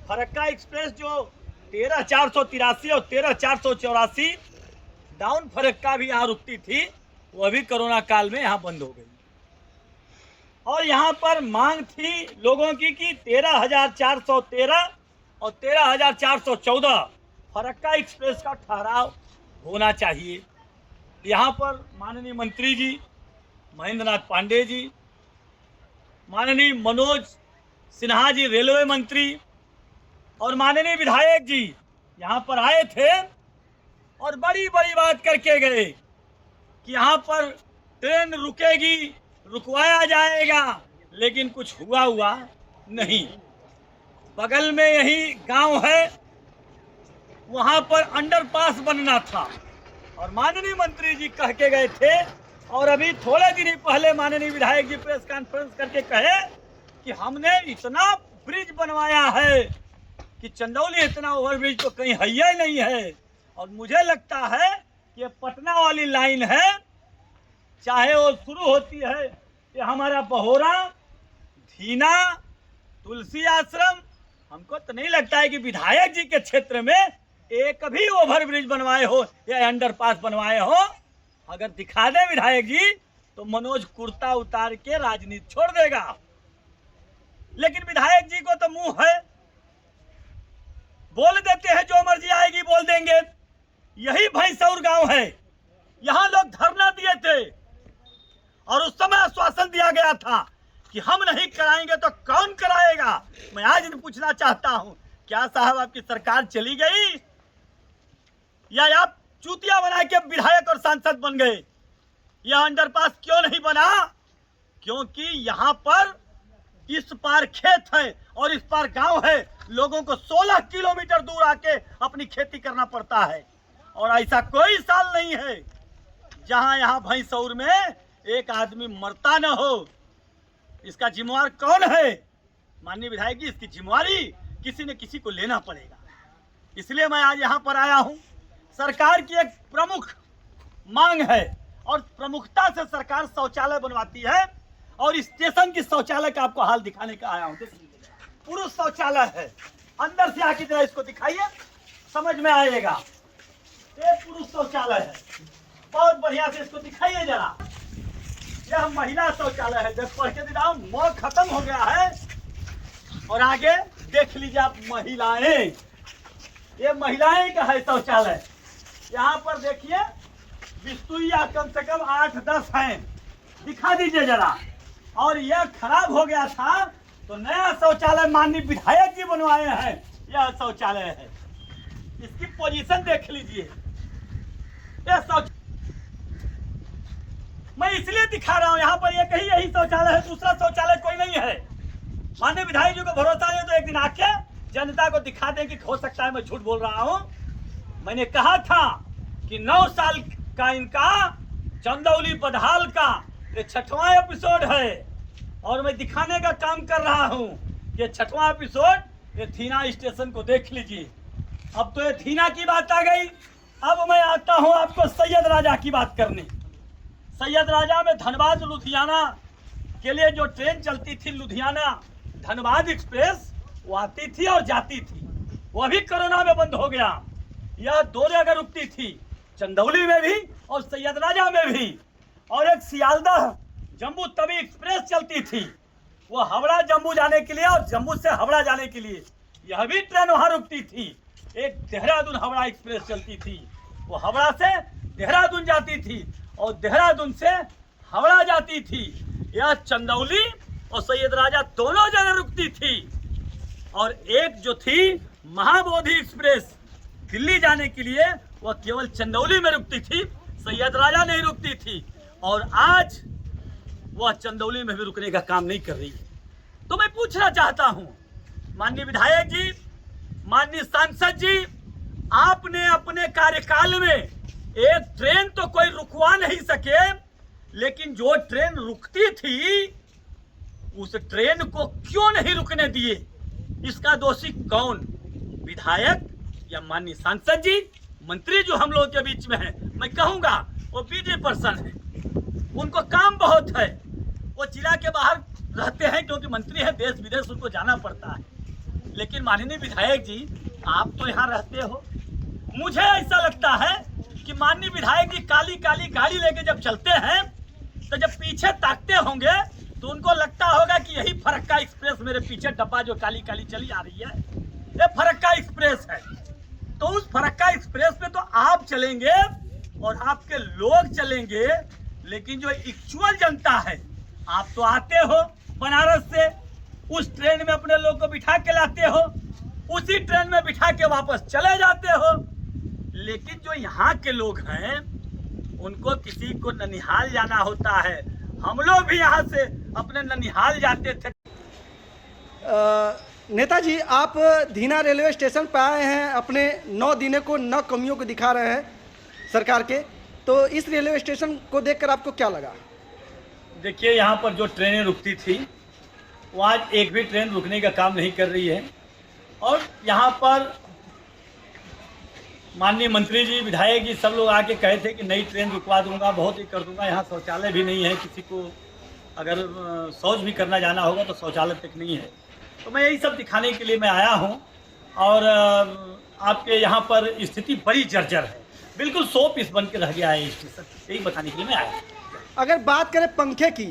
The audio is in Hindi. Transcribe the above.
फरक्का एक्सप्रेस जो 13,483 और 13,484 डाउन फरक्का भी यहाँ रुकती थी, वह भी कोरोना काल में यहाँ बंद हो गई। और यहाँ पर मांग थी लोगों की कि 13,413 और 13,414 फरक्का एक्सप्रेस का ठहराव होना चाहिए। यहाँ पर माननीय मंत्री जी महेंद्र नाथ पांडे जी, माननीय मनोज सिन्हा जी रेलवे मंत्री और माननीय विधायक जी यहाँ पर आए थे और बड़ी बड़ी बात करके गए कि यहाँ पर ट्रेन रुकेगी, रुकवाया जाएगा, लेकिन कुछ हुआ नहीं। बगल में यही गांव है, वहाँ पर अंडरपास बनना था और माननीय मंत्री जी कह के गए थे और अभी थोड़े दिन पहले माननीय विधायक जी प्रेस कॉन्फ्रेंस करके कहे कि हमने इतना ब्रिज बनवाया है कि चंदौली इतना ओवरब्रिज तो कहीं है ही नहीं है। और मुझे लगता है कि पटना वाली लाइन है, चाहे वो शुरू होती है कि हमारा बहोरा, धीना, तुलसी आश्रम, हमको तो नहीं लगता है कि विधायक जी के क्षेत्र में एक भी ओवरब्रिज बनवाए हो या अंडरपास बनवाए हो। अगर दिखा दे विधायक जी तो मनोज कुर्ता उतार के राजनीति छोड़ देगा। लेकिन विधायक जी को तो मुंह है, बोल देते हैं, जो मर्जी आएगी बोल देंगे। यही भैंसौर गांव है, यहां लोग धरना दिए थे और उस समय आश्वासन दिया गया था कि हम नहीं कराएंगे तो कौन कराएगा। मैं आज पूछना चाहता हूं, क्या साहब आपकी सरकार चली गई या आप चूतिया बना के विधायक और सांसद बन गए? यह अंडरपास क्यों नहीं बना? क्योंकि यहाँ पर इस पार खेत है और इस पार गांव है। लोगों को 16 किलोमीटर दूर आके अपनी खेती करना पड़ता है और ऐसा कोई साल नहीं है जहां यहाँ भैंसौर में एक आदमी मरता न हो। इसका जिम्मेवार कौन है? माननीय विधायक जी, इसकी जिम्मेवारी किसी न किसी को लेना पड़ेगा। इसलिए मैं आज यहाँ पर आया हूँ। सरकार की एक प्रमुख मांग है और प्रमुखता से सरकार शौचालय बनवाती है और स्टेशन की शौचालय का आपको हाल दिखाने का आया हूँ। पुरुष शौचालय है, अंदर से आके जरा इसको दिखाइए, समझ में आएगा। ये पुरुष शौचालय है, बहुत बढ़िया से इसको दिखाइए जरा। यह महिला शौचालय है, जब पढ़ के दिखाऊं, मौ खत्म हो गया है। और आगे देख लीजिए आप महिलाएं, ये महिलाएं का है शौचालय। यहाँ पर देखिए बिस्तुइया कम से कम 8-10 हैं, दिखा दीजिए जरा। और यह खराब हो गया था तो नया शौचालय माननीय विधायक जी बनवाए हैं। यह शौचालय है, इसकी पोजीशन देख लीजिए। यह शौचालय मैं इसलिए दिखा रहा हूं, यहाँ पर यही शौचालय है, दूसरा शौचालय कोई नहीं है। माननीय विधायक जी को भरोसा नहीं तो एक दिन आके जनता को दिखा दें कि हो सकता है मैं झूठ बोल रहा हूं। मैंने कहा था कि 9 साल का इनका चंदौली बदहाल का ये 6वां एपिसोड है और मैं दिखाने का काम कर रहा हूं। ये 6वां एपिसोड, ये थीना स्टेशन को देख लीजिए। अब तो ये थीना की बात आ गई। अब मैं आता हूं आपको सैयद राजा की बात करने। सैयद राजा में धनबाद लुधियाना के लिए जो ट्रेन चलती थी, लुधियाना धनबाद एक्सप्रेस, वो आती थी और जाती थी। वो अभी कोरोना में बंद हो गया। यह 2 जगह रुकती थी, चंदौली में भी और सैयद राजा में भी। और एक सियालदह जम्मू तवी एक्सप्रेस चलती थी, वो हावड़ा जम्मू जाने के लिए और जम्मू से हावड़ा जाने के लिए। यह भी ट्रेन वहां रुकती थी। एक देहरादून हावड़ा एक्सप्रेस चलती थी, वो हावड़ा से देहरादून जाती थी और देहरादून से हावड़ा जाती थी। यह चंदौली और सैयद राजा दोनों जगह रुकती थी। और एक जो थी महाबोधि एक्सप्रेस दिल्ली जाने के लिए, वह केवल चंदौली में रुकती थी, सैयद राजा नहीं रुकती थी। और आज वह चंदौली में भी रुकने का काम नहीं कर रही है। तो मैं पूछना चाहता हूं, माननीय विधायक जी, माननीय सांसद जी, आपने अपने कार्यकाल में एक ट्रेन तो कोई रुकवा नहीं सके, लेकिन जो ट्रेन रुकती थी उस ट्रेन को क्यों नहीं रुकने दिए? इसका दोषी कौन? विधायक या माननीय सांसद जी, मंत्री जो हम लोग के बीच में है? मैं कहूंगा वो बिजी पर्सन है, उनको काम बहुत है, वो जिला के बाहर रहते हैं क्योंकि मंत्री है, देश विदेश उनको जाना पड़ता है। लेकिन माननीय विधायक जी, आप तो यहाँ रहते हो, मुझे ऐसा लगता है कि माननीय विधायक जी काली काली गाड़ी लेके जब चलते हैं तो जब पीछे ताकते होंगे तो उनको लगता होगा कि यही फरक्का एक्सप्रेस मेरे पीछे डब्बा जो काली काली चली आ रही है, ये फरक्का एक्सप्रेस है। तो उस फरक्का एक्सप्रेस पे तो आप चलेंगे और आपके लोग चलेंगे, लेकिन जो एक्चुअल जनता है, आप तो आते हो बनारस से, उस ट्रेन में अपने लोग को बिठा के लाते हो, उसी ट्रेन में बिठा के वापस चले जाते हो। लेकिन जो यहाँ के लोग हैं उनको किसी को ननिहाल जाना होता है। हम लोग भी यहाँ से अपने ननिहाल जाते थे। नेताजी, आप धीना रेलवे स्टेशन पर आए हैं, अपने 9 दिने को 9 कमियों को दिखा रहे हैं सरकार के, तो इस रेलवे स्टेशन को देखकर आपको क्या लगा? देखिए, यहाँ पर जो ट्रेनें रुकती थी वो आज एक भी ट्रेन रुकने का काम नहीं कर रही है। और यहाँ पर माननीय मंत्री जी, विधायक जी सब लोग आके कहे थे कि नई ट्रेन रुकवा दूंगा, बहुत ही कर दूंगा। यहाँ शौचालय भी नहीं है, किसी को अगर शौच भी करना जाना होगा तो शौचालय तक नहीं है। तो मैं यही सब दिखाने के लिए मैं आया हूँ। और आपके यहाँ पर स्थिति बड़ी जर्जर है, बिल्कुल 100 पीस बन के रह गया है स्टेशन, यही बताने के लिए मैं आया। अगर बात करें पंखे की,